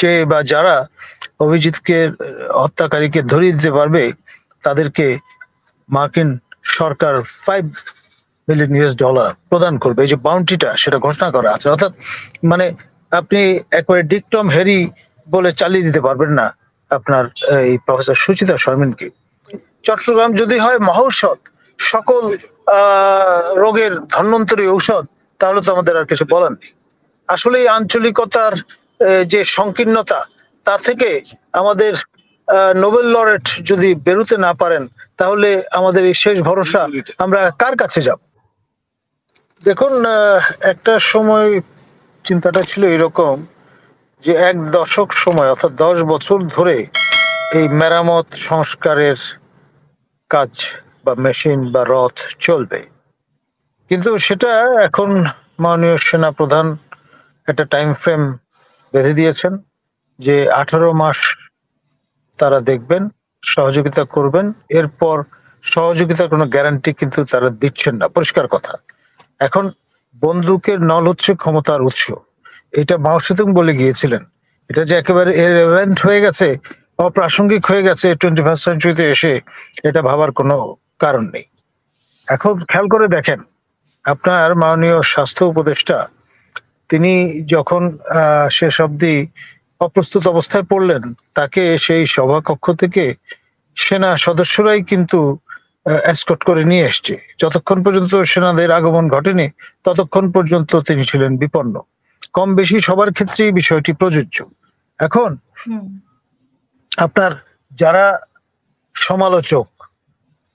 যে বা যারা অভিজিৎকে হত্যাকারীকে ধরিয়ে দিতে পারবে তাদেরকে মার্কিন সরকার $5 মিলিয়ন প্রদান করবে। এই যে বাউন্টিটা সেটা ঘোষণা করা আছে, অর্থাৎ মানে আপনি একবারে ডিকটম হেরি বলে চালিয়ে দিতে পারবেন না আপনার এই প্রফেসর সুচিতা শর্মিনকে। চট্টগ্রাম যদি হয় মহৌষধ, সকল রোগের ধন্বন্তরী ঔষধ, তাহলে তো আমাদের আর কিছু বলার নেই। আসলে এই আঞ্চলিকতার যে সংকীর্ণতা, তা থেকে আমাদের নোবেল লরেট যদি বেরোতে না পারেন, তাহলে আমাদের এই শেষ ভরসা আমরা কার কাছে যাব? দেখুন, একটা সময় চিন্তাটা ছিল এরকম যে এক দশক সময় অর্থাৎ 10 বছর ধরে এই মেরামত সংস্কারের কাজ বা মেশিন বা রথ চলবে, কিন্তু সেটা এখন মাননীয় সেনা প্রধান একটা টাইম ফ্রেম বেঁধে দিয়েছেন যে 18 মাস তারা দেখবেন, সহযোগিতা করবেন। এরপর সহযোগিতার কোনো গ্যারান্টি কিন্তু তারা দিচ্ছেন না, পরিষ্কার কথা। এখন বন্দুকের নল হচ্ছে ক্ষমতার উৎস, এটা মাও সেতুং বলে গিয়েছিলেন। এটা যে একেবারে ইররিলেভেন্ট হয়ে গেছে, অপ্রাসঙ্গিক হয়ে গেছে 21st সেঞ্চুরিতে এসে, এটা ভাবার কোনো কারণ নেই। এখন খেয়াল করে দেখেন, আপনার মাননীয় স্বাস্থ্য উপদেষ্টা তিনি যখন শেষ অবধি অপ্রস্তুত অবস্থায় পড়লেন, তাকে সেই সভাকক্ষ থেকে সেনা সদস্যরাই কিন্তু এসকর্ট করে নিয়ে এসছে। যতক্ষণ পর্যন্ত সেনাদের আগমন ঘটেনি, ততক্ষণ পর্যন্ত তিনি ছিলেন বিপন্ন। কম বেশি সবার ক্ষেত্রেই বিষয়টি প্রযোজ্য। এখন আপনার যারা সমালোচক,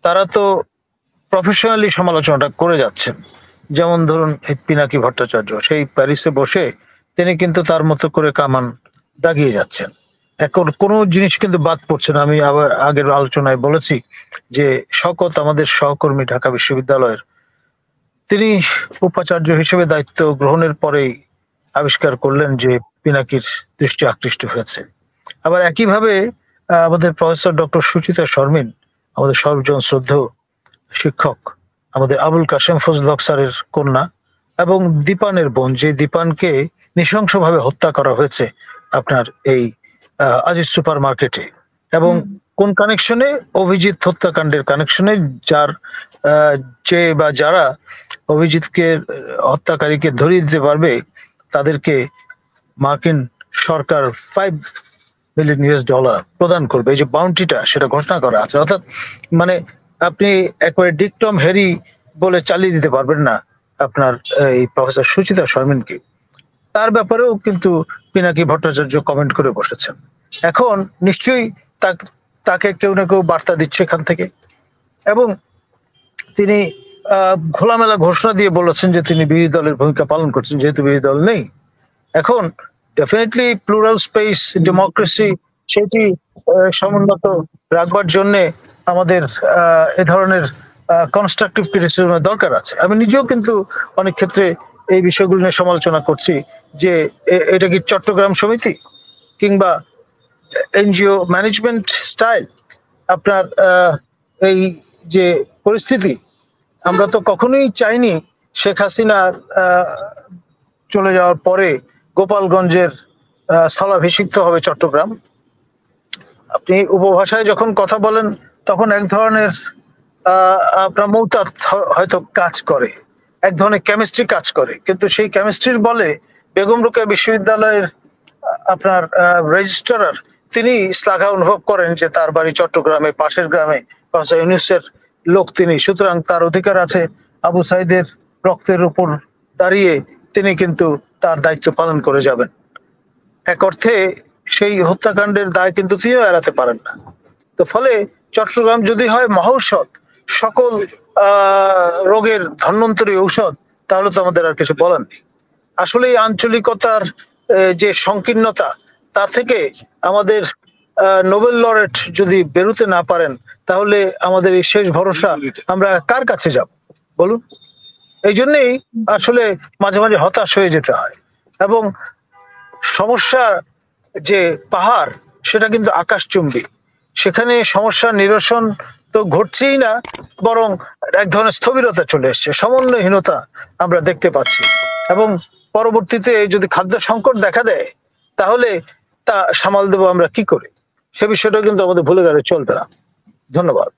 তারা তো প্রফেশনালি সমালোচনাটা করে যাচ্ছেন। যেমন ধরুন পিনাকি ভট্টাচার্য, সেই প্যারিসে বসে তিনি কিন্তু তার মতো করে কামান দাগিয়ে যাচ্ছেন। এখন কোনো জিনিস কিন্তু বাদ পড়ছে না। আমি আবার আগের আলোচনায় বলেছি যে শওকত আমাদের সহকর্মী ঢাকা বিশ্ববিদ্যালয়ের, তিনি উপাচার্য হিসেবে দায়িত্ব গ্রহণের পরেই আবিষ্কার করলেন যে পিনাকির দৃষ্টি আকৃষ্ট হয়েছে। আবার একইভাবে আমাদের প্রফেসর ডক্টর সুচিতা শর্মিন, আমাদের সর্বজন শ্রদ্ধেয় শিক্ষক, আমাদের আবুল কাশেম ফজল হক স্যারের কন্যা, এবং দীপানের বোন, যে দীপানকে নৃশংসভাবে হত্যা করা হয়েছে আপনার এই আজিজ সুপার মার্কেটে। এবং কোন কানেকশনে? অভিজিৎ হত্যাকাণ্ডের কানেকশনে, যার যে বা যারা অভিজিৎকে হত্যাকারীকে ধরিয়ে দিতে পারবে তাদেরকে মার্কিন সরকার $5 মিলিয়ন প্রদান করবে। এই যে বাউন্টিটা সেটা ঘোষণা করা আছে, অর্থাৎ মানে আপনি একবারে ডিকটম হেরি বলে চালিয়ে দিতে পারবেন না আপনার এই প্রফেসর সুচিতা শর্মিনকে। তার ব্যাপারেও কিন্তু পিনাকি ভট্টাচার্য কমেন্ট করে বসেছেন। এখন নিশ্চয়ই তাকে কেউ না কেউ বার্তা দিচ্ছে এখান থেকে, এবং তিনি খোলামেলা ঘোষণা দিয়ে বলেছেন যে তিনি বিরোধী দলের ভূমিকা পালন করছেন, যেহেতু বিরোধী দল নেই। এখন ডেফিনেটলি প্লুরাল স্পেস ডেমোক্রেসি সেটি সমুন্নত রাখবার জন্য আমাদের এ ধরনের কনস্ট্রাকটিভ ক্রিটিসিজমের দরকার আছে। আমি নিজেও কিন্তু অনেক ক্ষেত্রে এই বিষয়গুলো নিয়ে সমালোচনা করছি যে এটা কি চট্টগ্রাম সমিতি কিংবা এনজিও ম্যানেজমেন্ট স্টাইল? আপনার এই যে পরিস্থিতি, আমরা তো কখনোই চাইনি শেখ হাসিনার চলে যাওয়ার পরে গোপালগঞ্জের স্থলাভিষিক্ত হবে চট্টগ্রাম। আপনি উপভাষায় যখন কথা বলেন তখন এক ধরনের আপনার মৌতাত হয়তো কাজ করে, এক ধরনের কেমিস্ট্রি কাজ করে, কিন্তু সেই কেমিস্ট্রির বলে বেগম রোকেয়া বিশ্ববিদ্যালয়ের আপনার রেজিস্ট্রার তিনি শ্লাঘা অনুভব করেন যে তার বাড়ি চট্টগ্রামে, পাশের গ্রামে, প্রফেসর ইউনূসের লোক তিনি, সুতরাং তার অধিকার আছে আবু সাইদের রক্তের উপর দাঁড়িয়ে তিনি কিন্তু তার দায়িত্ব পালন করে যাবেন। এক অর্থে সেই হত্যাকাণ্ডের দায় কিন্তু তিনিও এড়াতে পারেন না। তো ফলে চট্টগ্রাম যদি হয় মহৌষধ, সকল রোগের ধন্বন্তরী ঔষধ, তাহলে তো আমাদের আর কিছু বলার নেই। আসলে এই আঞ্চলিকতার যে সংকীর্ণতা, তা থেকে আমাদের নোবেল লরেট যদি বেরোতে না পারেন, তাহলে আমাদের এই শেষ ভরসা আমরা কার কাছে যাব বলুন? এই জন্যই আসলে মাঝে মাঝে হতাশ হয়ে যেতে হয়। এবং সমস্যার যে পাহাড়, সেটা কিন্তু আকাশচুম্বী। সেখানে সমস্যার নিরসন তো ঘটছেই না, বরং এক ধরনের স্থবিরতা চলে এসছে, সমন্বয়হীনতা আমরা দেখতে পাচ্ছি। এবং পরবর্তীতে যদি খাদ্য সংকট দেখা দেয়, তাহলে তা সামাল দেবো আমরা কি করে? সে বিষয়টা কিন্তু আমাদের ভুলে গেলে চলবে না। ধন্যবাদ।